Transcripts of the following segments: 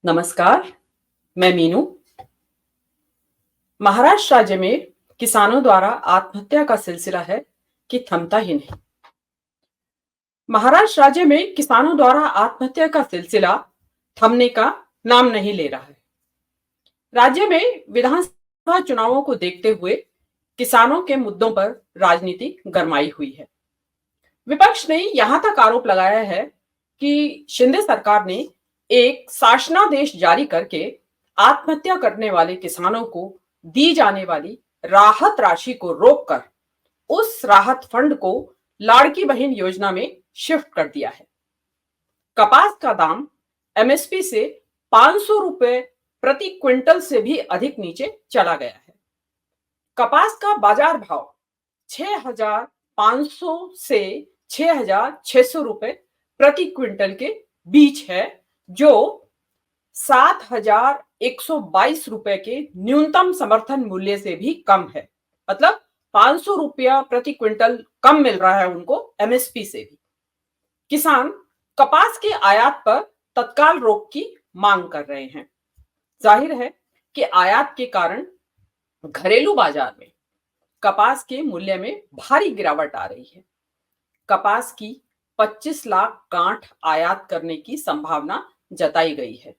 नमस्कार, मैं मीनू। महाराष्ट्र राज्य में किसानों द्वारा आत्महत्या का सिलसिला है कि थमता ही नहीं। महाराष्ट्र राज्य में किसानों द्वारा आत्महत्या का सिलसिला थमने का नाम नहीं ले रहा है। राज्य में विधानसभा चुनावों को देखते हुए किसानों के मुद्दों पर राजनीति गरमाई हुई है। विपक्ष ने यहां तक आरोप लगाया है कि शिंदे सरकार ने एक शासनादेश जारी करके आत्महत्या करने वाले किसानों को दी जाने वाली राहत राशि को रोककर उस राहत फंड को लाड़की बहन योजना में शिफ्ट कर दिया है। कपास का दाम एमएसपी से 500 रुपए प्रति क्विंटल से भी अधिक नीचे चला गया है। कपास का बाजार भाव 6,500 से 6,600 रुपए प्रति क्विंटल के बीच है, जो 7,122 रुपए के न्यूनतम समर्थन मूल्य से भी कम है। मतलब 500 रुपया प्रति क्विंटल कम मिल रहा है उनको एमएसपी से भी। किसान कपास के आयात पर तत्काल रोक की मांग कर रहे हैं। जाहिर है कि आयात के कारण घरेलू बाजार में कपास के मूल्य में भारी गिरावट आ रही है। कपास की 25 लाख गांठ आयात करने की संभावना जताई गई है,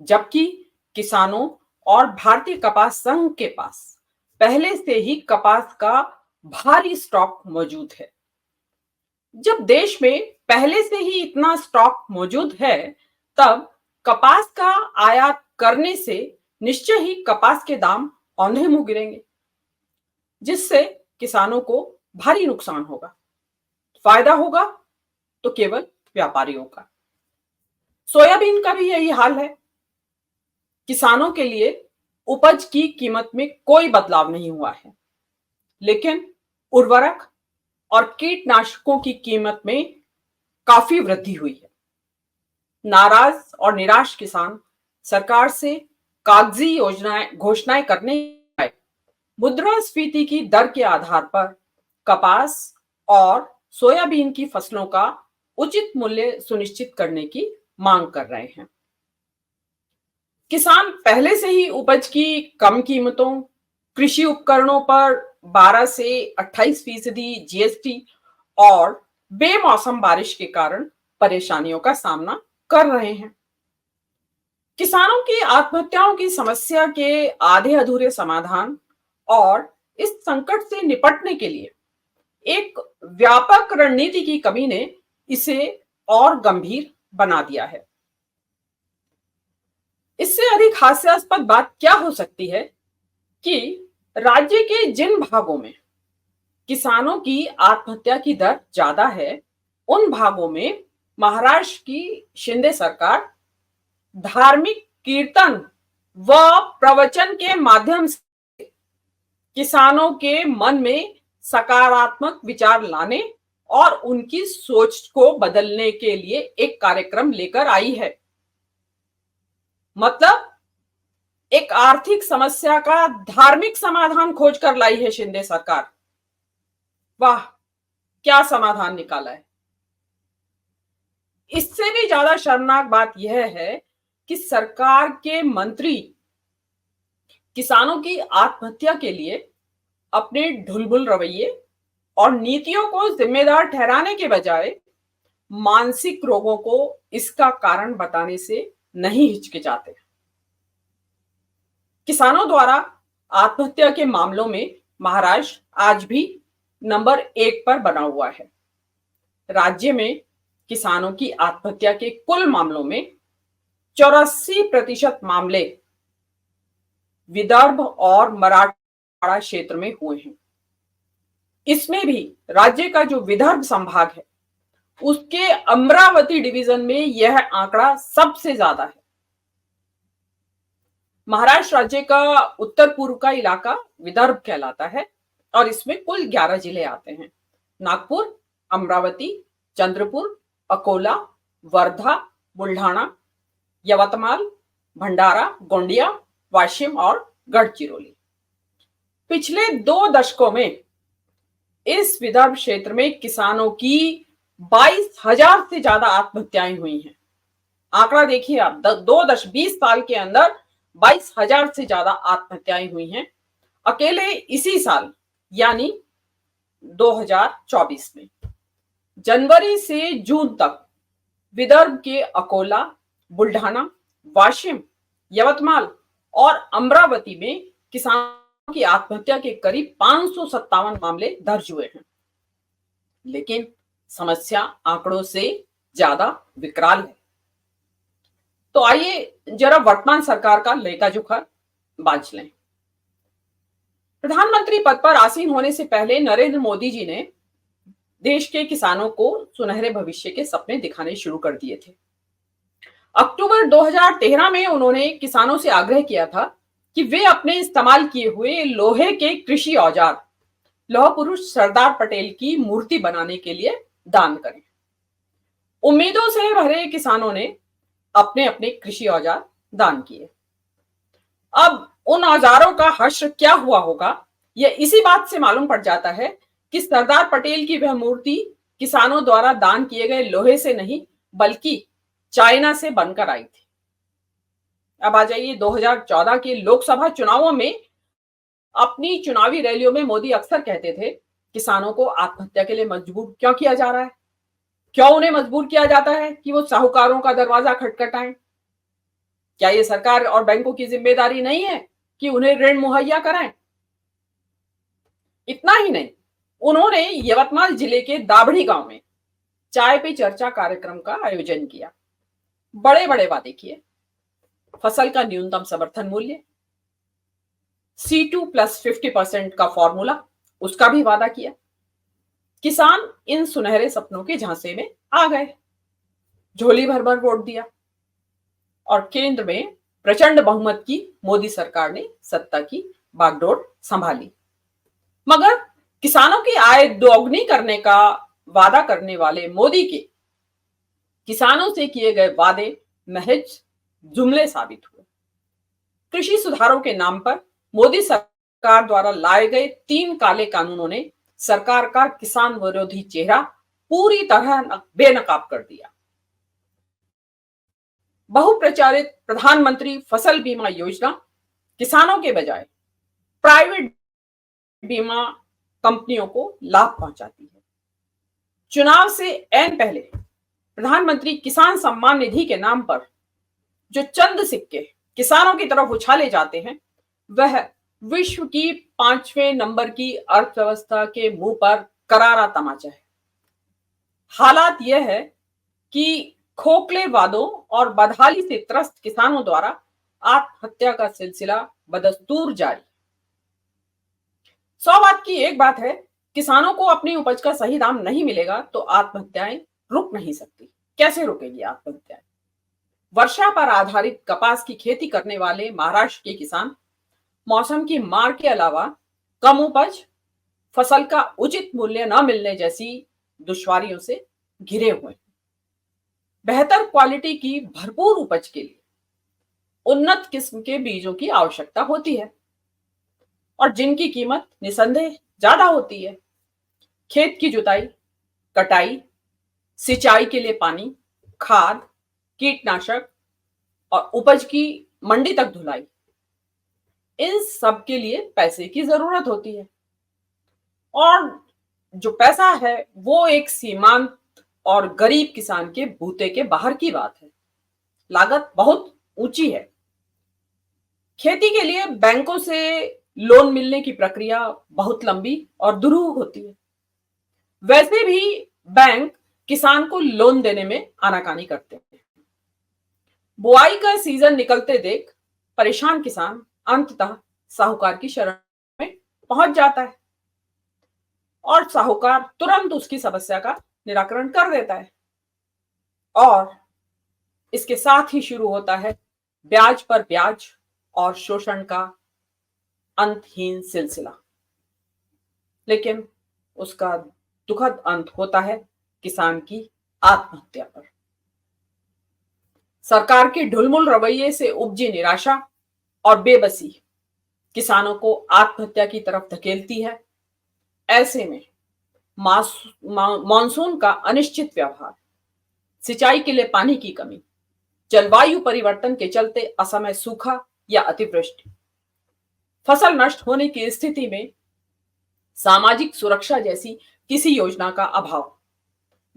जबकि किसानों और भारतीय कपास संघ के पास पहले से ही कपास का भारी स्टॉक मौजूद है। जब देश में पहले से ही इतना स्टॉक मौजूद है, तब कपास का आयात करने से निश्चय ही कपास के दाम औंधे मुंह गिरेंगे, जिससे किसानों को भारी नुकसान होगा। फायदा होगा तो केवल व्यापारियों का। सोयाबीन का भी यही हाल है। किसानों के लिए उपज की कीमत में कोई बदलाव नहीं हुआ है, लेकिन उर्वरक और कीटनाशकों की कीमत में काफी वृद्धि हुई है। नाराज और निराश किसान सरकार से कागजी योजनाएं घोषणाएं करने आए। मुद्रास्फीति की दर के आधार पर कपास और सोयाबीन की फसलों का उचित मूल्य सुनिश्चित करने की मांग कर रहे हैं। किसान पहले से ही उपज की कम कीमतों, कृषि उपकरणों पर 12 से 28% जीएसटी और बेमौसम बारिश के कारण परेशानियों का सामना कर रहे हैं। किसानों की आत्महत्याओं की समस्या के आधे अधूरे समाधान और इस संकट से निपटने के लिए एक व्यापक रणनीति की कमी ने इसे और गंभीर बना दिया है। इससे अधिक हास्यास्पद बात क्या हो सकती है कि राज्य के जिन भागों में किसानों की आत्महत्या की दर ज्यादा है, उन भागों में महाराष्ट्र की शिंदे सरकार धार्मिक कीर्तन व प्रवचन के माध्यम से किसानों के मन में सकारात्मक विचार लाने और उनकी सोच को बदलने के लिए एक कार्यक्रम लेकर आई है। मतलब एक आर्थिक समस्या का धार्मिक समाधान खोज कर लाई है शिंदे सरकार। वाह, क्या समाधान निकाला है। इससे भी ज्यादा शर्मनाक बात यह है कि सरकार के मंत्री किसानों की आत्महत्या के लिए अपने ढुलमुल रवैये और नीतियों को जिम्मेदार ठहराने के बजाय मानसिक रोगों को इसका कारण बताने से नहीं हिचकिचाते। किसानों द्वारा आत्महत्या के मामलों में महाराष्ट्र आज भी नंबर 1 पर बना हुआ है। राज्य में किसानों की आत्महत्या के कुल मामलों में 84% मामले विदर्भ और मराठवाड़ा क्षेत्र में हुए हैं। इसमें भी राज्य का जो विदर्भ संभाग है, उसके अमरावती डिवीजन में यह आंकड़ा सबसे ज्यादा है। महाराष्ट्र राज्य का उत्तर पूर्व का इलाका विदर्भ कहलाता है और इसमें कुल 11 जिले आते हैं। नागपुर, अमरावती, चंद्रपुर, अकोला, वर्धा, बुल्ढाणा, यवतमाल, भंडारा, गोंडिया, वाशिम और गढ़चिरौली। पिछले 2 दशकों में इस विदर्भ क्षेत्र में किसानों की 22,000 से ज्यादा आत्महत्याएं हुई हैं। आंकड़ा देखिए आप, 20 साल के अंदर 22,000 से ज्यादा आत्महत्याएं हुई हैं अकेले इसी साल, यानी 2024 में। जनवरी से जून तक विदर्भ के अकोला, बुल्ढाना, वाशिम, यवतमाल और अमरावती में किसानों की आत्महत्या के करीब 557 मामले दर्ज हुए हैं। लेकिन समस्या आंकड़ों से ज्यादा विकराल है। तो आइए जरा वर्तमान सरकार का लेखा जोखा बांच लें। प्रधानमंत्री पद पर आसीन होने से पहले नरेंद्र मोदी जी ने देश के किसानों को सुनहरे भविष्य के सपने दिखाने शुरू कर दिए थे। अक्टूबर 2013 में उन्होंने किसानों से आग्रह किया था कि वे अपने इस्तेमाल किए हुए लोहे के कृषि औजार लौह पुरुष सरदार पटेल की मूर्ति बनाने के लिए दान करें। उम्मीदों से भरे किसानों ने अपने अपने कृषि औजार दान किए। अब उन औजारों का हश्र क्या हुआ होगा, यह इसी बात से मालूम पड़ जाता है कि सरदार पटेल की वह मूर्ति किसानों द्वारा दान किए गए लोहे से नहीं बल्कि चाइना से बनकर आई थी। अब आ जाइए 2014 के लोकसभा चुनावों में अपनी चुनावी रैलियों में मोदी अक्सर कहते थे, किसानों को आत्महत्या के लिए मजबूर क्यों किया जा रहा है? क्यों उन्हें मजबूर किया जाता है कि वो साहूकारों का दरवाजा खटखटाएं? क्या ये सरकार और बैंकों की जिम्मेदारी नहीं है कि उन्हें ऋण मुहैया कराएं? इतना ही नहीं, उन्होंने यवतमाल जिले के दाभड़ी गांव में चाय पे चर्चा कार्यक्रम का आयोजन किया। बड़े बड़े वादे किए, फसल का न्यूनतम समर्थन मूल्य, C2 प्लस 50% का फॉर्मूला, उसका भी वादा किया। किसान इन सुनहरे सपनों के झांसे में आ गए, झोली भर भर वोट दिया और केंद्र में प्रचंड बहुमत की मोदी सरकार ने सत्ता की बागडोर संभाली। मगर किसानों की आय दोगुनी करने का वादा करने वाले मोदी के किसानों से किए गए वादे महज जुमले साबित हुए। कृषि सुधारों के नाम पर मोदी सरकार द्वारा लाए गए 3 काले कानूनों ने सरकार का किसान विरोधी चेहरा पूरी तरह बेनकाब कर दिया। बहुप्रचारित प्रधानमंत्री फसल बीमा योजना किसानों के बजाय प्राइवेट बीमा कंपनियों को लाभ पहुंचाती है। चुनाव से ऐन पहले प्रधानमंत्री किसान सम्मान निधि के नाम पर जो चंद सिक्के किसानों की तरफ उछाले जाते हैं, वह विश्व की 5वें नंबर की अर्थव्यवस्था के मुंह पर करारा तमाचा है। हालात यह है कि खोखले वादों और बदहाली से त्रस्त किसानों द्वारा आत्महत्या का सिलसिला बदस्तूर जारी। 100 बात की एक बात है, किसानों को अपनी उपज का सही दाम नहीं मिलेगा तो आत्महत्याएं रुक नहीं सकती। कैसे रुकेगी आत्महत्याएं? वर्षा पर आधारित कपास की खेती करने वाले महाराष्ट्र के किसान मौसम की मार के अलावा कम उपज, फसल का उचित मूल्य न मिलने जैसी दुश्वारियों से घिरे हुए हैं। बेहतर क्वालिटी की भरपूर उपज के लिए उन्नत किस्म के बीजों की आवश्यकता होती है और जिनकी कीमत निसंदेह ज्यादा होती है। खेत की जुताई, कटाई, सिंचाई के लिए पानी, खाद, कीटनाशक और उपज की मंडी तक ढुलाई, इन सब के लिए पैसे की जरूरत होती है और जो पैसा है वो एक सीमांत और गरीब किसान के बूते के बाहर की बात है। लागत बहुत ऊंची है। खेती के लिए बैंकों से लोन मिलने की प्रक्रिया बहुत लंबी और दुरूह होती है। वैसे भी बैंक किसान को लोन देने में आनाकानी करते हैं। बुआई का सीजन निकलते देख परेशान किसान अंततः साहूकार की शरण में पहुंच जाता है और साहूकार तुरंत उसकी समस्या का निराकरण कर देता है और इसके साथ ही शुरू होता है ब्याज पर ब्याज और शोषण का अंतहीन सिलसिला। लेकिन उसका दुखद अंत होता है किसान की आत्महत्या पर। सरकार के ढुलमुल रवैये से उपजी निराशा और बेबसी किसानों को आत्महत्या की तरफ धकेलती है। ऐसे में मानसून का अनिश्चित व्यवहार, सिंचाई के लिए पानी की कमी, जलवायु परिवर्तन के चलते असमय सूखा या अतिवृष्टि, फसल नष्ट होने की स्थिति में सामाजिक सुरक्षा जैसी किसी योजना का अभाव,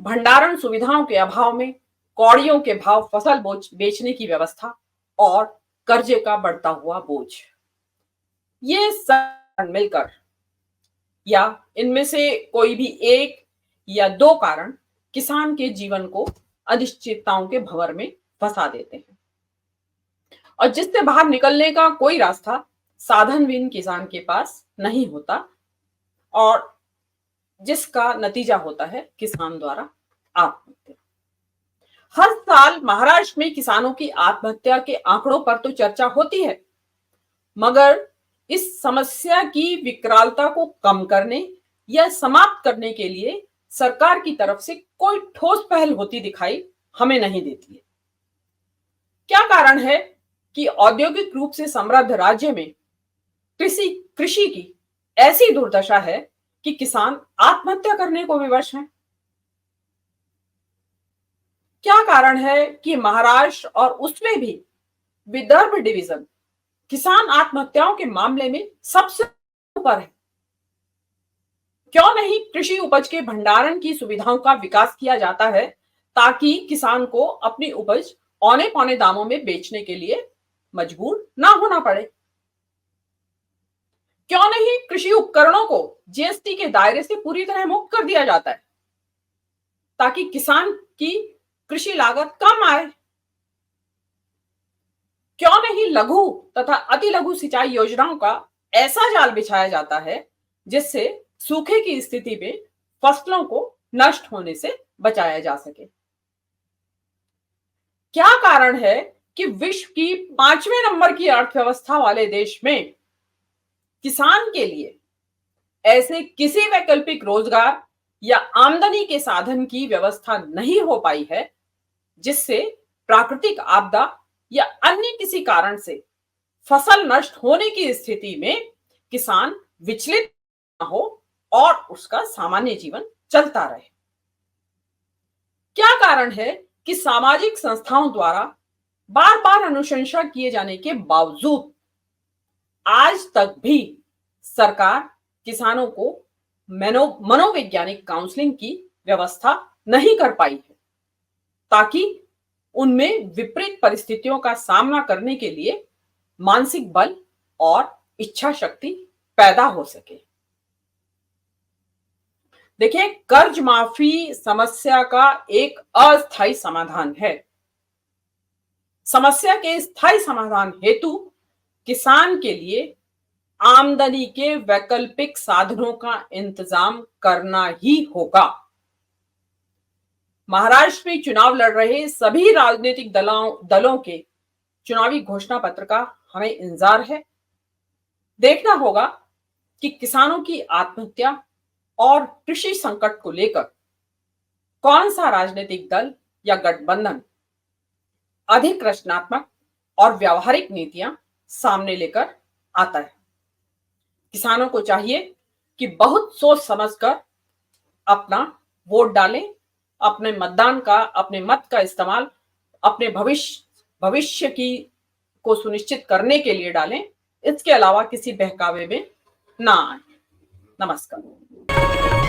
भंडारण सुविधाओं के अभाव में कौड़ियों के भाव फसल बेचने की व्यवस्था और कर्जे का बढ़ता हुआ बोझ, ये सब मिलकर या इनमें से कोई भी एक या दो कारण किसान के जीवन को अनिश्चितताओं के भंवर में फंसा देते हैं और जिससे बाहर निकलने का कोई रास्ता साधनहीन किसान के पास नहीं होता और जिसका नतीजा होता है किसान द्वारा आत्महत्या। हर साल महाराष्ट्र में किसानों की आत्महत्या के आंकड़ों पर तो चर्चा होती है, मगर इस समस्या की विकरालता को कम करने या समाप्त करने के लिए सरकार की तरफ से कोई ठोस पहल होती दिखाई हमें नहीं देती है। क्या कारण है कि औद्योगिक रूप से समृद्ध राज्य में कृषि की ऐसी दुर्दशा है कि किसान आत्महत्या करने को विवश हैं? क्या कारण है कि महाराष्ट्र और उसमें भी विदर्भ डिवीजन किसान आत्महत्याओं के मामले में सबसे ऊपर है? क्यों नहीं कृषि उपज के भंडारण की सुविधाओं का विकास किया जाता है ताकि किसान को अपनी उपज औने पौने दामों में बेचने के लिए मजबूर ना होना पड़े? क्यों नहीं कृषि उपकरणों को जीएसटी के दायरे से पूरी तरह मुक्त कर दिया जाता है ताकि किसान की कृषि लागत कम आए? क्यों नहीं लघु तथा अति लघु सिंचाई योजनाओं का ऐसा जाल बिछाया जाता है जिससे सूखे की स्थिति में फसलों को नष्ट होने से बचाया जा सके? क्या कारण है कि विश्व की 5वें नंबर की अर्थव्यवस्था वाले देश में किसान के लिए ऐसे किसी वैकल्पिक रोजगार या आमदनी के साधन की व्यवस्था नहीं हो पाई है जिससे प्राकृतिक आपदा या अन्य किसी कारण से फसल नष्ट होने की स्थिति में किसान विचलित न हो और उसका सामान्य जीवन चलता रहे? क्या कारण है कि सामाजिक संस्थाओं द्वारा बार बार अनुशंसा किए जाने के बावजूद आज तक भी सरकार किसानों को मनोवैज्ञानिक काउंसलिंग की व्यवस्था नहीं कर पाई है ताकि उनमें विपरीत परिस्थितियों का सामना करने के लिए मानसिक बल और इच्छा शक्ति पैदा हो सके? देखिए, कर्ज माफी समस्या का एक अस्थायी समाधान है। समस्या के स्थायी समाधान हेतु किसान के लिए आमदनी के वैकल्पिक साधनों का इंतजाम करना ही होगा। महाराष्ट्र में चुनाव लड़ रहे सभी राजनीतिक दलों के चुनावी घोषणा पत्र का हमें इंतजार है। देखना होगा कि किसानों की आत्महत्या और कृषि संकट को लेकर कौन सा राजनीतिक दल या गठबंधन अधिक रचनात्मक और व्यावहारिक नीतियां सामने लेकर आता है। किसानों को चाहिए कि बहुत सोच समझकर अपना वोट डालें, अपने मत का इस्तेमाल अपने भविष्य की को सुनिश्चित करने के लिए डालें। इसके अलावा किसी बहकावे में ना आए। नमस्कार।